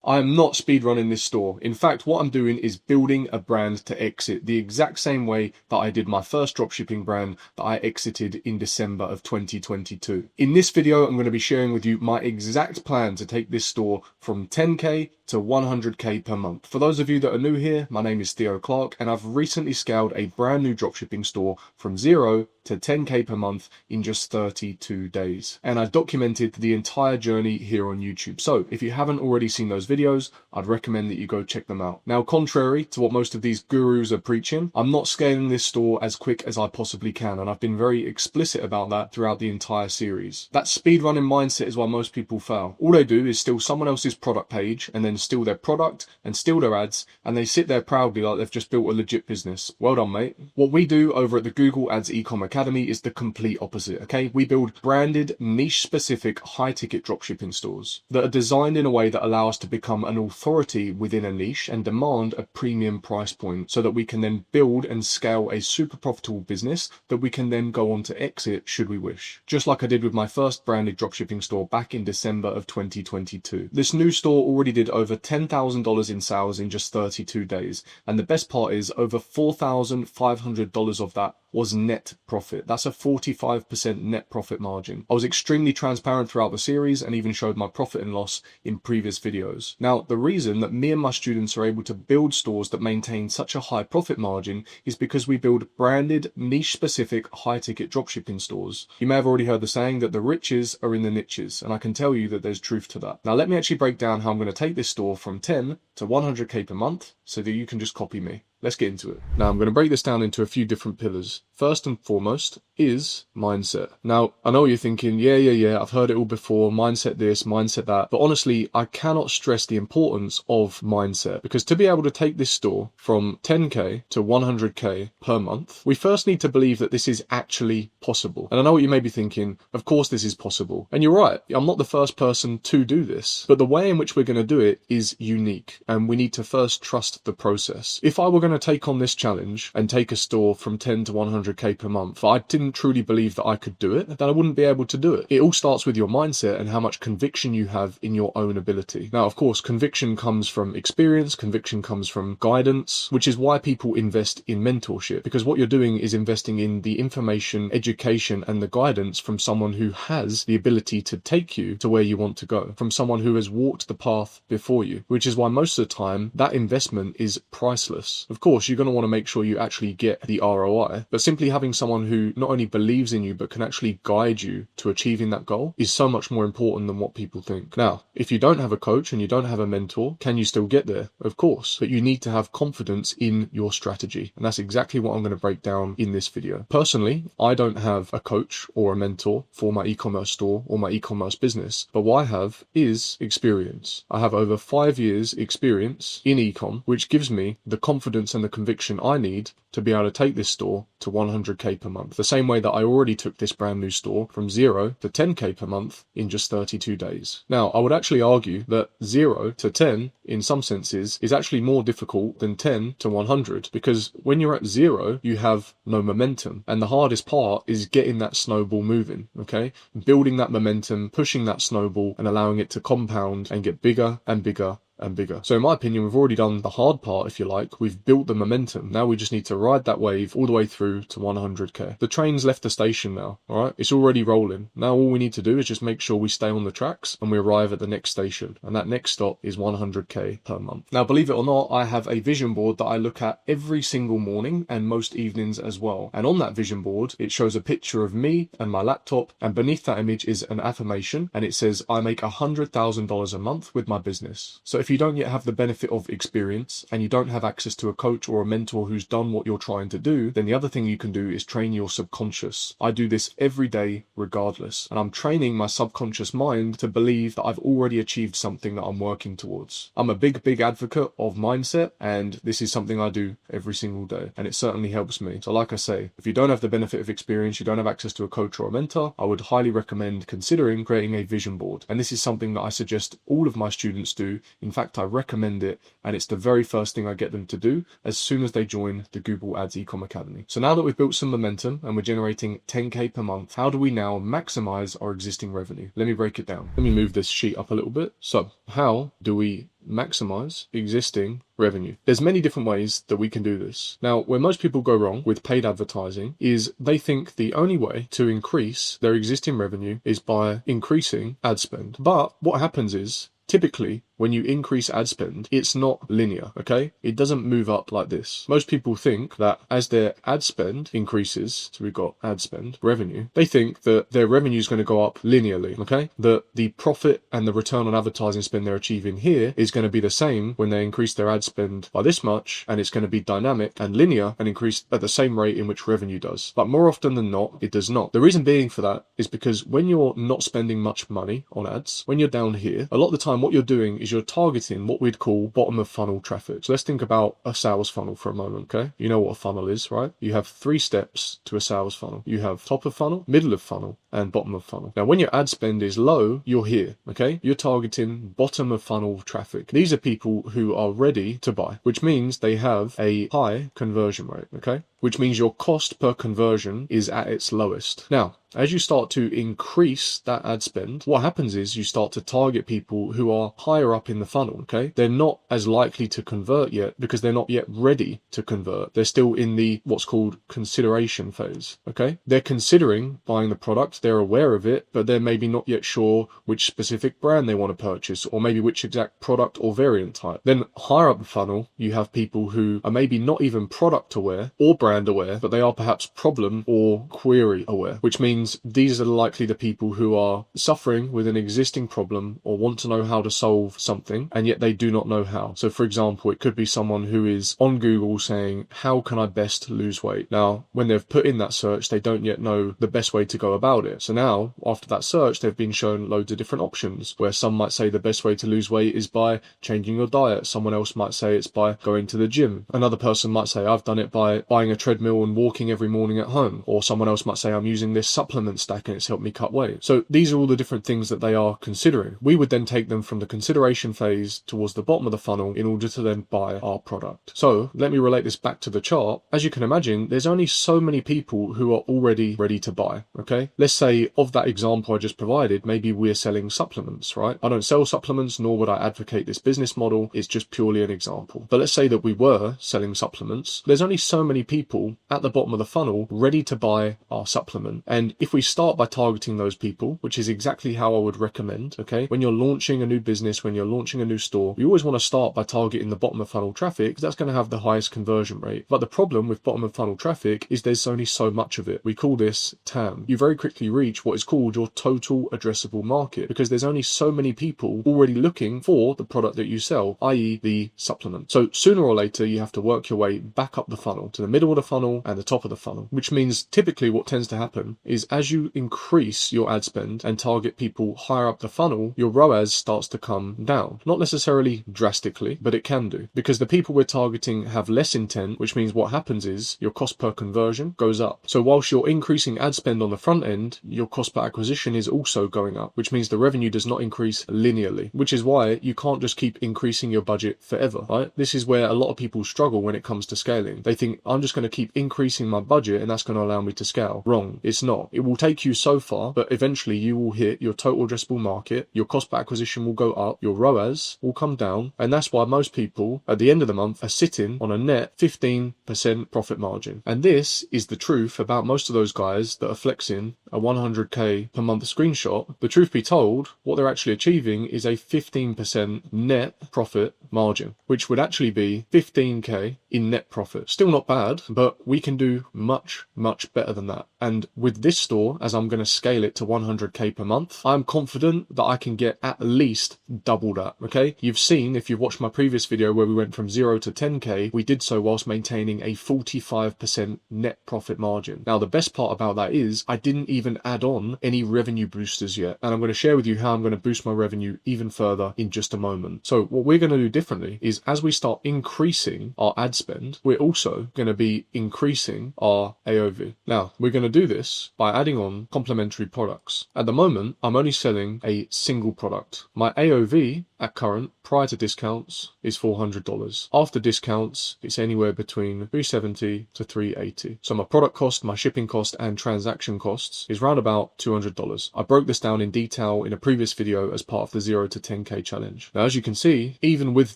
I am not speedrunning this store. In fact, what I'm doing is building a brand to exit the exact same way that I did my first dropshipping brand that I exited in December of 2022. In this video, I'm going to be sharing with you my exact plan to take this store from 10K to 100K per month. For those of you that are new here, my name is Theo Clarke, and I've recently scaled a brand new dropshipping store from 0 to 10K per month in just 32 days. And I documented the entire journey here on YouTube. So if you haven't already seen those videos, I'd recommend that you go check them out. Now, contrary to what most of these gurus are preaching, I'm not scaling this store as quick as I possibly can. And I've been very explicit about that throughout the entire series. That speedrunning mindset is why most people fail. All they do is steal someone else's product page and then steal their product and steal their ads, and they sit there proudly like they've just built a legit business. Well done, mate. What we do over at the Google Ads Ecom Academy is the complete opposite, okay? We build branded, niche-specific, high-ticket dropshipping stores that are designed in a way that allow us to become an authority within a niche and demand a premium price point so that we can then build and scale a super profitable business that we can then go on to exit should we wish. Just like I did with my first branded dropshipping store back in December of 2022. This new store already did over $10,000 in sales in just 32 days. And the best part is over $4,500 of that was net profit. That's a 45% net profit margin. I was extremely transparent throughout the series and even showed my profit and loss in previous videos. Now, the reason that me and my students are able to build stores that maintain such a high profit margin is because we build branded, niche-specific, high-ticket dropshipping stores. You may have already heard the saying that the riches are in the niches, and I can tell you that there's truth to that. Now, let me actually break down how I'm going to take this store from 10 to 100K per month so that you can just copy me. Let's get into it. Now, I'm going to break this down into a few different pillars. First and foremost is mindset. Now, I know you're thinking, yeah, I've heard it all before, mindset this, mindset that. But honestly, I cannot stress the importance of mindset, because to be able to take this store from 10K to 100K per month, we first need to believe that this is actually possible. And I know what you may be thinking, of course this is possible. And you're right, I'm not the first person to do this, but the way in which we're going to do it is unique, and we need to first trust the process. If I were going to take on this challenge and take a store from 10 to 100K per month, I didn't truly believe that I could do it, then I wouldn't be able to do it. It all starts with your mindset and how much conviction you have in your own ability. Now, of course, conviction comes from experience, conviction comes from guidance, which is why people invest in mentorship, because what you're doing is investing in the information, education, and the guidance from someone who has the ability to take you to where you want to go, from someone who has walked the path before you, which is why most of the time that investment is priceless. Of course, you're going to want to make sure you actually get the ROI, but simply having someone who not only believes in you, but can actually guide you to achieving that goal is so much more important than what people think. Now, if you don't have a coach and you don't have a mentor, can you still get there? Of course, but you need to have confidence in your strategy. And that's exactly what I'm going to break down in this video. Personally, I don't have a coach or a mentor for my e-commerce store or my e-commerce business, but what I have is experience. I have over 5 years experience in e-com, which gives me the confidence and the conviction I need to be able to take this store to 100K per month. The same way that I already took this brand new store from 0 to 10K per month in just 32 days. Now, I would actually argue that 0 to 10 in some senses is actually more difficult than 10 to 100, because when you're at 0, you have no momentum. And the hardest part is getting that snowball moving, okay? Building that momentum, pushing that snowball and allowing it to compound and get bigger and bigger and bigger. So in my opinion, we've already done the hard part, if you like. We've built the momentum. Now we just need to ride that wave all the way through to 100K. The train's left the station now, all right? It's already rolling. Now all we need to do is just make sure we stay on the tracks and we arrive at the next station. And that next stop is 100K per month. Now, believe it or not, I have a vision board that I look at every single morning and most evenings as well. And on that vision board, it shows a picture of me and my laptop. And beneath that image is an affirmation. And it says, I make $100,000 a month with my business. So if you don't yet have the benefit of experience and you don't have access to a coach or a mentor who's done what you're trying to do, then the other thing you can do is train your subconscious. I do this every day regardless, and I'm training my subconscious mind to believe that I've already achieved something that I'm working towards. I'm a big advocate of mindset, and this is something I do every single day, and it certainly helps me. So like I say, if you don't have the benefit of experience, you don't have access to a coach or a mentor, I would highly recommend considering creating a vision board. And this is something that I suggest all of my students do. In fact, fact, I recommend it, and it's the very first thing I get them to do as soon as they join the Google Ads Ecom Academy. So now that we've built some momentum and we're generating 10K per month, how do we now maximize our existing revenue? Let me break it down. Let me move this sheet up a little bit. So how do we maximize existing revenue? There's many different ways that we can do this. Now, where most people go wrong with paid advertising is they think the only way to increase their existing revenue is by increasing ad spend. But what happens is, typically, when you increase ad spend, it's not linear, okay? It doesn't move up like this. Most people think that as their ad spend increases, so we've got ad spend, revenue, they think that their revenue is going to go up linearly, okay? That the profit and the return on advertising spend they're achieving here is going to be the same when they increase their ad spend by this much, and it's going to be dynamic and linear and increase at the same rate in which revenue does. But more often than not, it does not. The reason being for that is because when you're not spending much money on ads, when you're down here, a lot of the time what you're doing is you're targeting what we'd call bottom of funnel traffic. So let's think about a sales funnel for a moment, okay? You know what a funnel is, right? You have 3 steps to a sales funnel. You have top of funnel, middle of funnel, and bottom of funnel. Now, when your ad spend is low, you're here, okay? You're targeting bottom of funnel traffic. These are people who are ready to buy, which means they have a high conversion rate, okay? Which means your cost per conversion is at its lowest. Now, as you start to increase that ad spend, what happens is you start to target people who are higher up in the funnel, okay? They're not as likely to convert yet because they're not yet ready to convert. They're still in the what's called consideration phase, okay? They're considering buying the product, they're aware of it, but they're maybe not yet sure which specific brand they want to purchase or maybe which exact product or variant type. Then higher up the funnel, you have people who are maybe not even product aware or brand aware, but they are perhaps problem or query aware, which means these are likely the people who are suffering with an existing problem or want to know how to solve something, and yet they do not know how. So for example, it could be someone who is on Google saying, how can I best lose weight? Now, when they've put in that search, they don't yet know the best way to go about it. So now, after that search, they've been shown loads of different options, where some might say the best way to lose weight is by changing your diet. Someone else might say it's by going to the gym. Another person might say, I've done it by buying a treadmill and walking every morning at home. Or someone else might say, I'm using this supplement stack and it's helped me cut weight. So these are all the different things that they are considering. We would then take them from the consideration phase towards the bottom of the funnel in order to then buy our product. So let me relate this back to the chart. As you can imagine, there's only so many people who are already ready to buy, okay? Let's say of that example I just provided, maybe we're selling supplements, right? I don't sell supplements, nor would I advocate this business model. It's just purely an example. But let's say that we were selling supplements. There's only so many people at the bottom of the funnel ready to buy our supplement. And if we start by targeting those people, which is exactly how I would recommend, okay? When you're launching a new business, when you're launching a new store, you always want to start by targeting the bottom of funnel traffic because that's going to have the highest conversion rate. But the problem with bottom of funnel traffic is there's only so much of it. We call this TAM. You very quickly reach what is called your total addressable market because there's only so many people already looking for the product that you sell, i.e. the supplement. So sooner or later, you have to work your way back up the funnel to the middle of the funnel and the top of the funnel, which means typically what tends to happen is as you increase your ad spend and target people higher up the funnel, your ROAS starts to come down. Not necessarily drastically, but it can do because the people we're targeting have less intent, which means what happens is your cost per conversion goes up. So whilst you're increasing ad spend on the front end, your cost per acquisition is also going up, which means the revenue does not increase linearly, which is why you can't just keep increasing your budget forever, right? This is where a lot of people struggle when it comes to scaling. They think, I'm just going to keep increasing my budget and that's going to allow me to scale. Wrong. It's not. It will take you so far, but eventually you will hit your total addressable market, your cost per acquisition will go up, your ROAS will come down, and that's why most people at the end of the month are sitting on a net 15% profit margin. And this is the truth about most of those guys that are flexing a 100k per month screenshot. The truth be told, what they're actually achieving is a 15% net profit margin, which would actually be 15k in net profit. Still not bad, but we can do much, much better than that. And with this store, as I'm going to scale it to 100k per month, I'm confident that I can get at least double that, okay? You've seen, if you've watched my previous video where we went from 0 to 10k, we did so whilst maintaining a 45% net profit margin. Now, the best part about that is I didn't even add on any revenue boosters yet. And I'm going to share with you how I'm going to boost my revenue even further in just a moment. So what we're going to do differently is as we start increasing our ad spend, we're also going to be increasing our AOV. Now, we're going to do this by adding on complementary products. At the moment, I'm only selling a single product. My AOV at current, prior to discounts, is $400. After discounts, it's anywhere between $370 to $380. So my product cost, my shipping cost, and transaction costs is around about $200. I broke this down in detail in a previous video as part of the 0 to 10K challenge. Now, as you can see, even with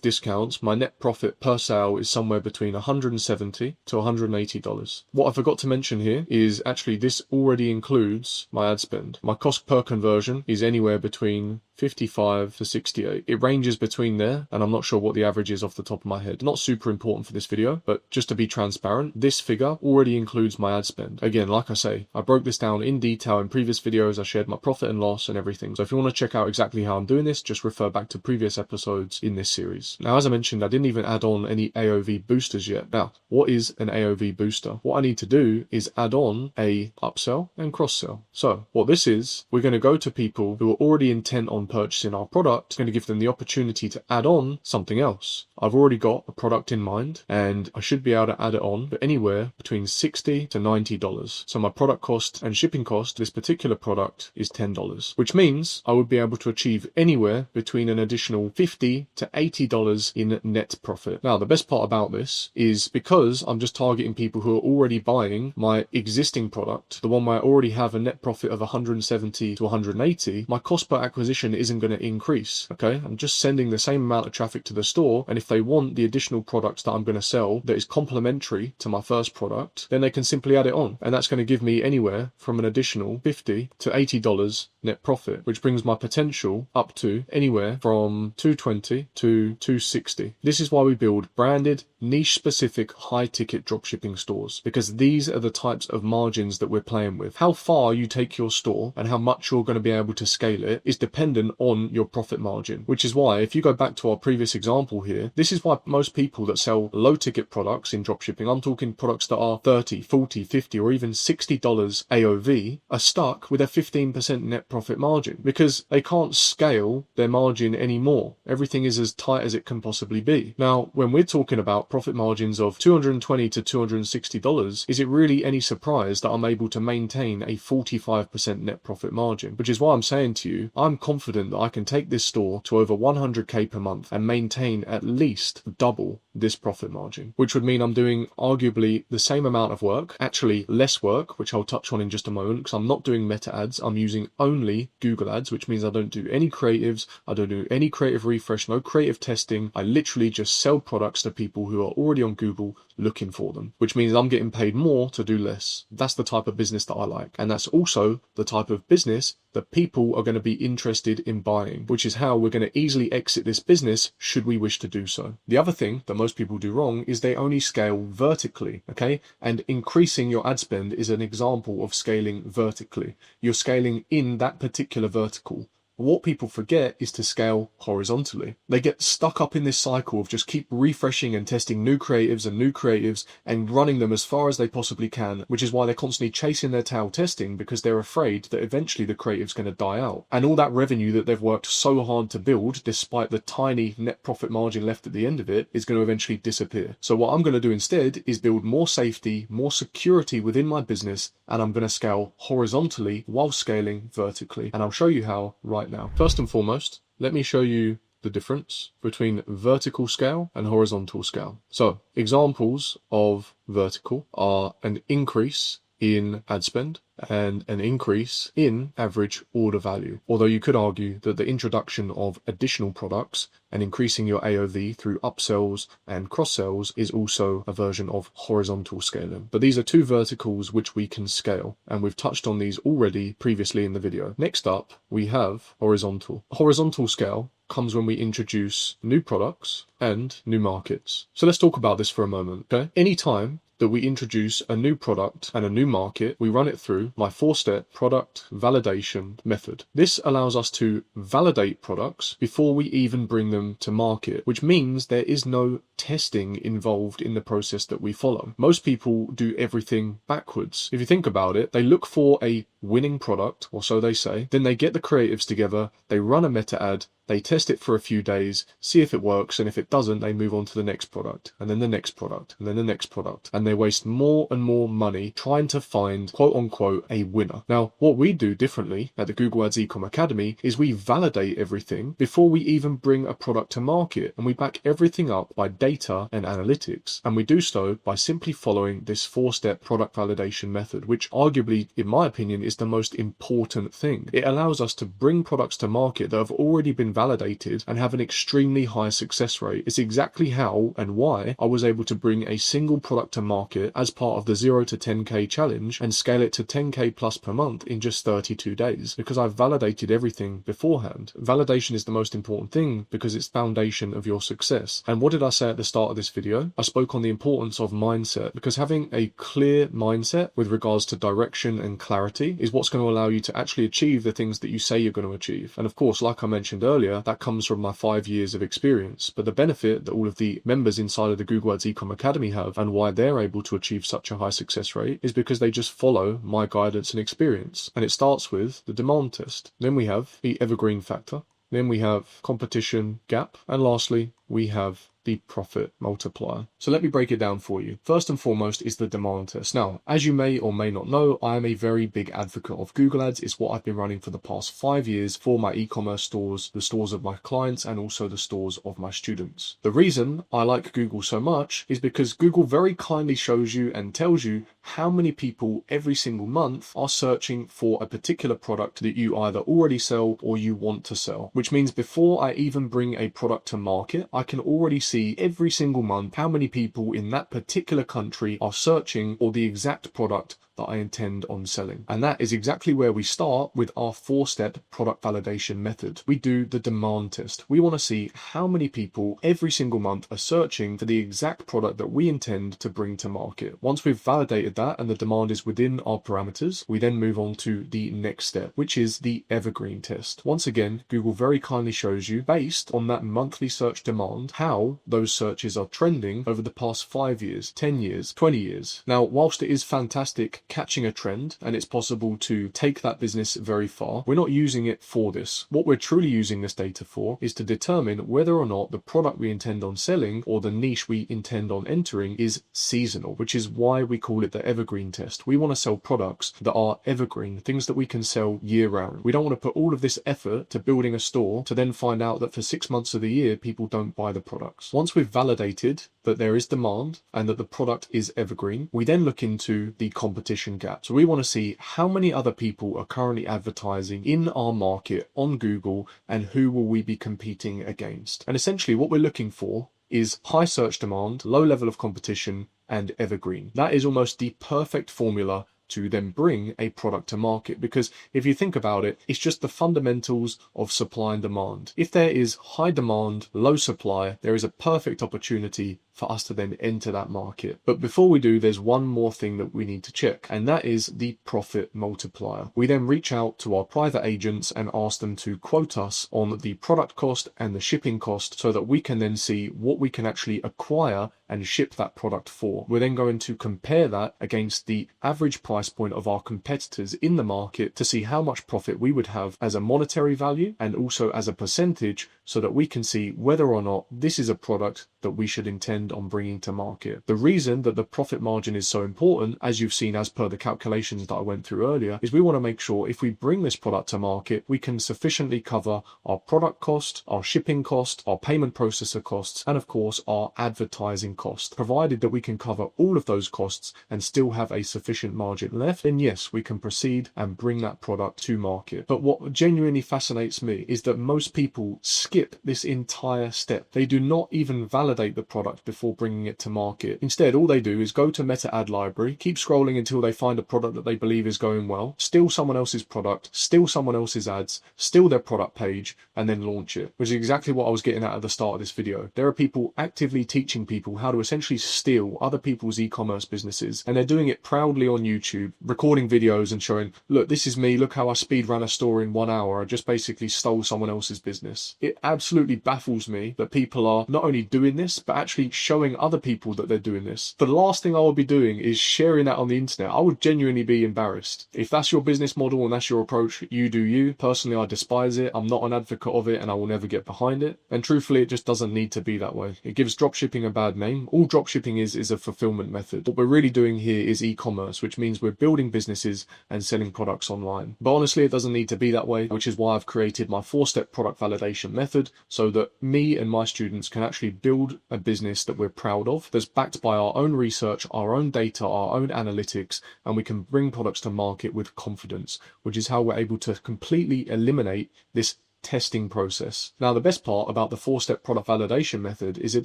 discounts, my net profit per sale is somewhere between $170 to $180. What I forgot to mention here is actually this already includes my ad spend. My cost per conversion is anywhere between 55 to 68. It ranges between there, and I'm not sure what the average is off the top of my head. Not super important for this video, but just to be transparent, this figure already includes my ad spend. Again, like I say, I broke this down in detail in previous videos. I shared my profit and loss and everything. So if you want to check out exactly how I'm doing this, just refer back to previous episodes in this series. Now, as I mentioned, I didn't even add on any AOV boosters yet. Now, what is an AOV booster? What I need to do is add on a upsell and cross sell. So what this is, we're going to go to people who are already intent on purchasing our product, going to give them the opportunity to add on something else. I've already got a product in mind, and I should be able to add it on for anywhere between $60 to $90. So my product cost and shipping cost, this particular product, is $10, which means I would be able to achieve anywhere between an additional $50 to $80 in net profit. Now, the best part about this is because I'm just targeting people who are already buying my existing product, the one where I already have a net profit of $170 to $180, my cost per acquisition isn't going to increase. Okay, I'm just sending the same amount of traffic to the store, and if they want the additional products that I'm going to sell that is complementary to my first product, then they can simply add it on, and that's going to give me anywhere from an additional $50 to $80 net profit, which brings my potential up to anywhere from $220 to $260. This is why we build branded, niche specific, high ticket dropshipping stores, because these are the types of margins that we're playing with. How far you take your store and how much you're going to be able to scale it is dependent on your profit margin, which is why if you go back to our previous example here, this is why most people that sell low ticket products in dropshipping, I'm talking products that are $30, $40, $50 or even $60 AOV, are stuck with a 15% net profit margin because they can't scale their margin anymore. Everything is as tight as it can possibly be. Now, when we're talking about profit margins of $220 to $260, is it really any surprise that I'm able to maintain a 45% net profit margin? Which is why I'm saying to you, I'm confident that I can take this store to over 100k per month and maintain at least double this profit margin, which would mean I'm doing arguably the same amount of work, actually less work, which I'll touch on in just a moment, because I'm not doing meta ads. I'm using only Google ads, which means I don't do any creatives. I don't do any creative refresh, no creative testing. I literally just sell products to people who are already on Google looking for them, which means I'm getting paid more to do less. That's the type of business that I like. And that's also the type of business that people are going to be interested in buying, which is how we're going to easily exit this business should we wish to do so. The other thing that most people do wrong is they only scale vertically, okay? And increasing your ad spend is an example of scaling vertically. You're scaling in that particular vertical. What people forget is to scale horizontally. They get stuck up in this cycle of just keep refreshing and testing new creatives and running them as far as they possibly can, which is why they're constantly chasing their tail testing, because they're afraid that eventually the creative's going to die out. And all that revenue that they've worked so hard to build, despite the tiny net profit margin left at the end of it, is going to eventually disappear. So what I'm going to do instead is build more safety, more security within my business, and I'm going to scale horizontally while scaling vertically. And I'll show you how right now. First and foremost, let me show you the difference between vertical scale and horizontal scale. So examples of vertical are an increase in ad spend and an increase in average order value. Although you could argue that the introduction of additional products and increasing your AOV through upsells and cross-sells is also a version of horizontal scaling. But these are two verticals which we can scale, and we've touched on these already previously in the video. Next up, we have horizontal. Horizontal scale comes when we introduce new products and new markets. So let's talk about this for a moment, okay? Anytime that we introduce a new product and a new market, we run it through my 4-step product validation method. This allows us to validate products before we even bring them to market, which means there is no testing involved in the process that we follow. Most people do everything backwards. If you think about it, they look for a winning product, or so they say, then they get the creatives together, they run a meta ad, They test it for a few days, see if it works, and if it doesn't, they move on to the next product, and then the next product, and then the next product. And they waste more and more money trying to find, quote unquote, a winner. Now, what we do differently at the Google Ads Ecom Academy is we validate everything before we even bring a product to market, and we back everything up by data and analytics. And we do so by simply following this 4-step product validation method, which arguably, in my opinion, is the most important thing. It allows us to bring products to market that have already been validated and have an extremely high success rate. It's exactly how and why I was able to bring a single product to market as part of the 0 to 10k challenge and scale it to 10k plus per month in just 32 days, because I've validated everything beforehand. Validation is the most important thing because it's foundation of your success. And what did I say at the start of this video? I spoke on the importance of mindset, because having a clear mindset with regards to direction and clarity is what's going to allow you to actually achieve the things that you say you're going to achieve. And of course, like I mentioned earlier, that comes from my 5 years of experience. But the benefit that all of the members inside of the Google Ads Ecom Academy have, and why they're able to achieve such a high success rate, is because they just follow my guidance and experience. And it starts with the demand test. Then we have the evergreen factor. Then we have competition gap. And lastly, we have the profit multiplier. So let me break it down for you. First and foremost is the demand test. Now, as you may or may not know, I am a very big advocate of Google Ads. It's what I've been running for the past 5 years for my e-commerce stores, the stores of my clients, and also the stores of my students. The reason I like Google so much is because Google very kindly shows you and tells you how many people every single month are searching for a particular product that you either already sell or you want to sell, which means before I even bring a product to market, I can already see every single month how many people in that particular country are searching for the exact product that I intend on selling. And that is exactly where we start with our 4-step product validation method. We do the demand test. We want to see how many people every single month are searching for the exact product that we intend to bring to market. Once we've validated that and the demand is within our parameters, we then move on to the next step, which is the evergreen test. Once again, Google very kindly shows you, based on that monthly search demand, how those searches are trending over the past 5 years, 10 years, 20 years. Now, whilst it is fantastic catching a trend and it's possible to take that business very far, we're not using it for this. What we're truly using this data for is to determine whether or not the product we intend on selling or the niche we intend on entering is seasonal, which is why we call it the evergreen test. We want to sell products that are evergreen, things that we can sell year round. We don't want to put all of this effort to building a store to then find out that for 6 months of the year, people don't buy the products. Once we've validated that there is demand and that the product is evergreen, we then look into the competition gap. So we want to see how many other people are currently advertising in our market on Google and who will we be competing against. And essentially what we're looking for is high search demand, low level of competition, and evergreen. That is almost the perfect formula to then bring a product to market, because if you think about it, it's just the fundamentals of supply and demand. If there is high demand, low supply, there is a perfect opportunity for us to then enter that market. But before we do, there's one more thing that we need to check, and that is the profit multiplier. We then reach out to our private agents and ask them to quote us on the product cost and the shipping cost so that we can then see what we can actually acquire and ship that product for. We're then going to compare that against the average price point of our competitors in the market to see how much profit we would have as a monetary value and also as a percentage, so that we can see whether or not this is a product that we should intend on bringing to market. The reason that the profit margin is so important, as you've seen as per the calculations that I went through earlier, is we want to make sure if we bring this product to market, we can sufficiently cover our product cost, our shipping cost, our payment processor costs, and of course our advertising cost. Provided that we can cover all of those costs and still have a sufficient margin left, then yes, we can proceed and bring that product to market. But what genuinely fascinates me is that most people skip this entire step. They do not even validate the product before bringing it to market. Instead, all they do is go to Meta Ad Library, keep scrolling until they find a product that they believe is going well, steal someone else's product, steal someone else's ads, steal their product page, and then launch it, which is exactly what I was getting at the start of this video. There are people actively teaching people how to essentially steal other people's e-commerce businesses, and they're doing it proudly on YouTube, recording videos and showing, look, this is me, look how I speed ran a store in 1 hour, I just basically stole someone else's business. It absolutely baffles me that people are not only doing this, but actually showing other people that they're doing this. The last thing I would be doing is sharing that on the internet. I would genuinely be embarrassed. If that's your business model and that's your approach, you do you. Personally, I despise it. I'm not an advocate of it and I will never get behind it. And truthfully, it just doesn't need to be that way. It gives dropshipping a bad name. All dropshipping is a fulfillment method. What we're really doing here is e-commerce, which means we're building businesses and selling products online. But honestly, it doesn't need to be that way, which is why I've created my 4-step product validation method so that me and my students can actually build a business that we're proud of, that's backed by our own research, our own data, our own analytics, and we can bring products to market with confidence, which is how we're able to completely eliminate this testing process. Now, the best part about the 4-step product validation method is it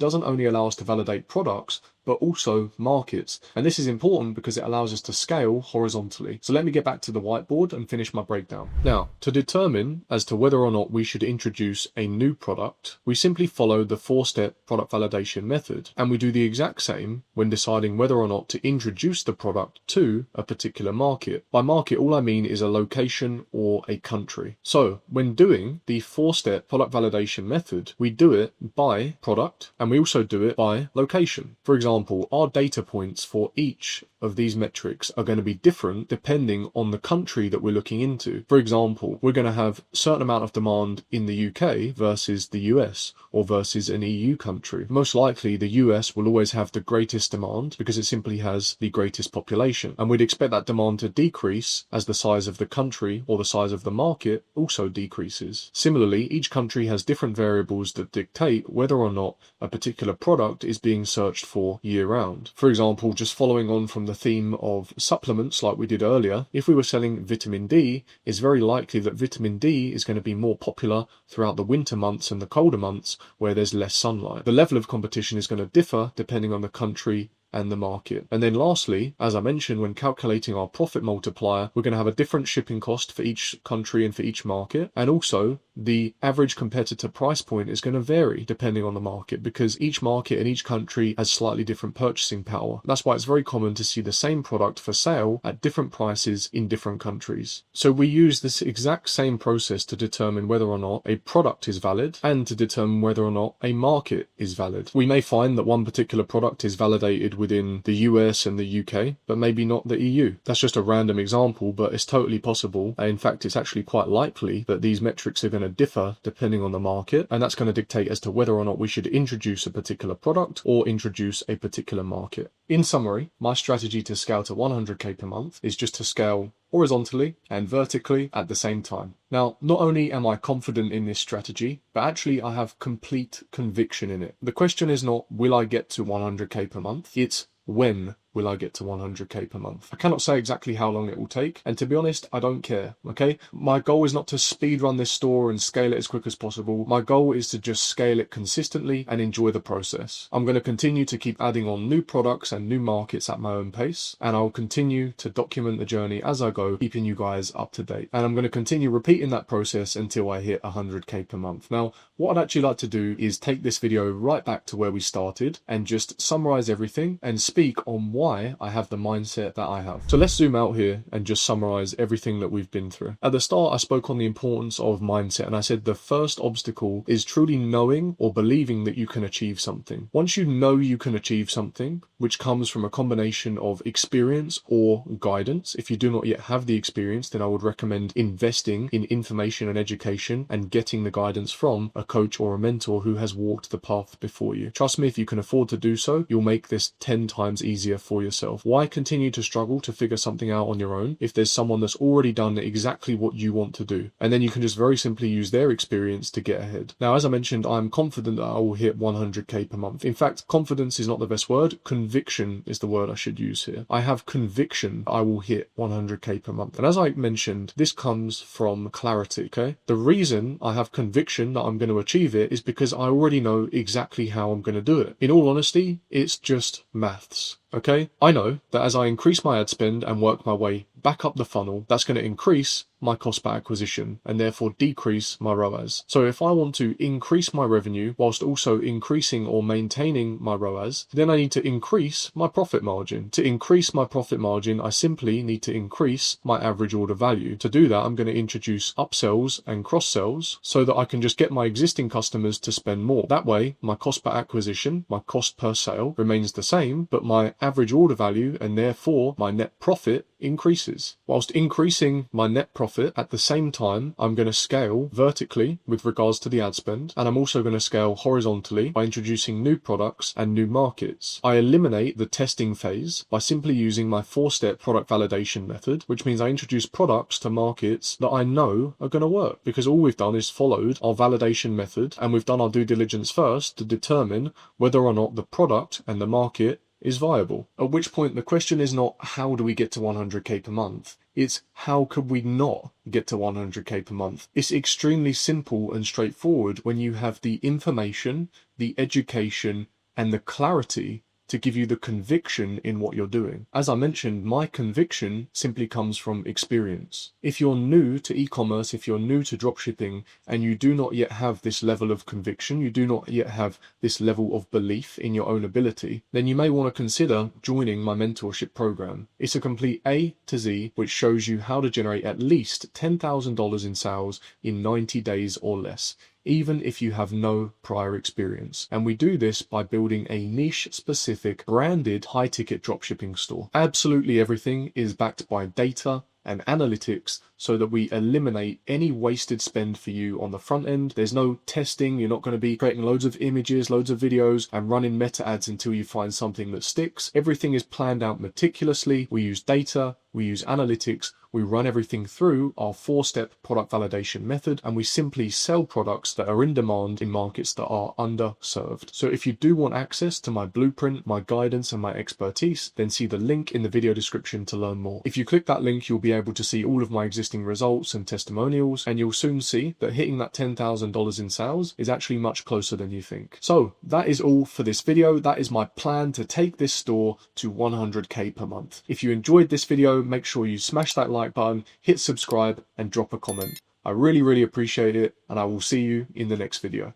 doesn't only allow us to validate products, but also markets. And this is important because it allows us to scale horizontally. So let me get back to the whiteboard and finish my breakdown. Now, to determine as to whether or not we should introduce a new product, we simply follow the 4-step product validation method. And we do the exact same when deciding whether or not to introduce the product to a particular market. By market, all I mean is a location or a country. So when doing the 4-step product validation method, we do it by product and we also do it by location. For example, our data points for each of these metrics are going to be different depending on the country that we're looking into. For example, we're going to have a certain amount of demand in the UK versus the US or versus an EU country. Most likely the US will always have the greatest demand because it simply has the greatest population, and we'd expect that demand to decrease as the size of the country or the size of the market also decreases. Similarly, each country has different variables that dictate whether or not a particular product is being searched for year round. For example, just following on from the theme of supplements like we did earlier, if we were selling vitamin D, it's very likely that vitamin D is going to be more popular throughout the winter months and the colder months where there's less sunlight. The level of competition is going to differ depending on the country and the market. And then lastly, as I mentioned, when calculating our profit multiplier, we're going to have a different shipping cost for each country and for each market. And also the average competitor price point is going to vary depending on the market because each market and each country has slightly different purchasing power. That's why it's very common to see the same product for sale at different prices in different countries. So we use this exact same process to determine whether or not a product is valid and to determine whether or not a market is valid. We may find that one particular product is validated within the US and the UK, but maybe not the EU. That's just a random example, but it's totally possible. In fact, it's actually quite likely that these metrics are going to differ depending on the market, and that's going to dictate as to whether or not we should introduce a particular product or introduce a particular market. In summary, my strategy to scale to 100k per month is just to scale horizontally and vertically at the same time. Now, not only am I confident in this strategy, but actually I have complete conviction in it. The question is not, will I get to 100k per month? It's when will I get to 100k per month? I cannot say exactly how long it will take, and to be honest, I don't care, okay? My goal is not to speed run this store and scale it as quick as possible. My goal is to just scale it consistently and enjoy the process. I'm going to continue to keep adding on new products and new markets at my own pace, and I'll continue to document the journey as I go, keeping you guys up to date. And I'm going to continue repeating that process until I hit 100k per month. Now, what I'd actually like to do is take this video right back to where we started and just summarize everything and speak on why I have the mindset that I have. So let's zoom out here and just summarize everything that we've been through. At the start, I spoke on the importance of mindset, and I said the first obstacle is truly knowing or believing that you can achieve something. Once you know you can achieve something, which comes from a combination of experience or guidance, if you do not yet have the experience, then I would recommend investing in information and education and getting the guidance from a coach or a mentor who has walked the path before you. Trust me, if you can afford to do so, you'll make this 10 times easier for yourself. Why continue to struggle to figure something out on your own if there's someone that's already done exactly what you want to do? And then you can just very simply use their experience to get ahead. Now, as I mentioned, I'm confident that I will hit 100k per month. In fact, confidence is not the best word. Conviction is the word I should use here. I have conviction I will hit 100k per month. And as I mentioned, this comes from clarity, okay? The reason I have conviction that I'm going to achieve it is because I already know exactly how I'm going to do it. In all honesty, it's just maths. Okay, I know that as I increase my ad spend and work my way back up the funnel, that's going to increase my cost per acquisition and therefore decrease my ROAS. So if I want to increase my revenue whilst also increasing or maintaining my ROAS, then I need to increase my profit margin. To increase my profit margin, I simply need to increase my average order value. To do that, I'm going to introduce upsells and cross-sells so that I can just get my existing customers to spend more. That way, my cost per acquisition, my cost per sale remains the same, but my average order value and therefore my net profit increases. Whilst increasing my net profit at the same time, I'm going to scale vertically with regards to the ad spend, and I'm also going to scale horizontally by introducing new products and new markets. I eliminate the testing phase by simply using my 4-step product validation method, which means I introduce products to markets that I know are going to work, because all we've done is followed our validation method and we've done our due diligence first to determine whether or not the product and the market is viable. At which point the question is not how do we get to 100k per month, it's how could we not get to 100k per month. It's extremely simple and straightforward when you have the information, the education and the clarity to give you the conviction in what you're doing. As I mentioned, my conviction simply comes from experience. If you're new to e-commerce, if you're new to dropshipping, and you do not yet have this level of conviction, you do not yet have this level of belief in your own ability, then you may want to consider joining my mentorship program. It's a complete A to Z, which shows you how to generate at least $10,000 in sales in 90 days or less, even if you have no prior experience. And we do this by building a niche specific branded high ticket dropshipping store. Absolutely everything is backed by data and analytics so that we eliminate any wasted spend for you on the front end. There's no testing. You're not going to be creating loads of images, loads of videos and running meta ads until you find something that sticks. Everything is planned out meticulously. We use data, we use analytics, we run everything through our 4-step product validation method, and we simply sell products that are in demand in markets that are underserved. So if you do want access to my blueprint, my guidance and my expertise, then see the link in the video description to learn more. If you click that link, you'll be able to see all of my existing results and testimonials, and you'll soon see that hitting that $10,000 in sales is actually much closer than you think. So that is all for this video. That is my plan to take this store to 100k per month. If you enjoyed this video, make sure you smash that like button, hit subscribe and drop a comment. I really appreciate it, and I will see you in the next video.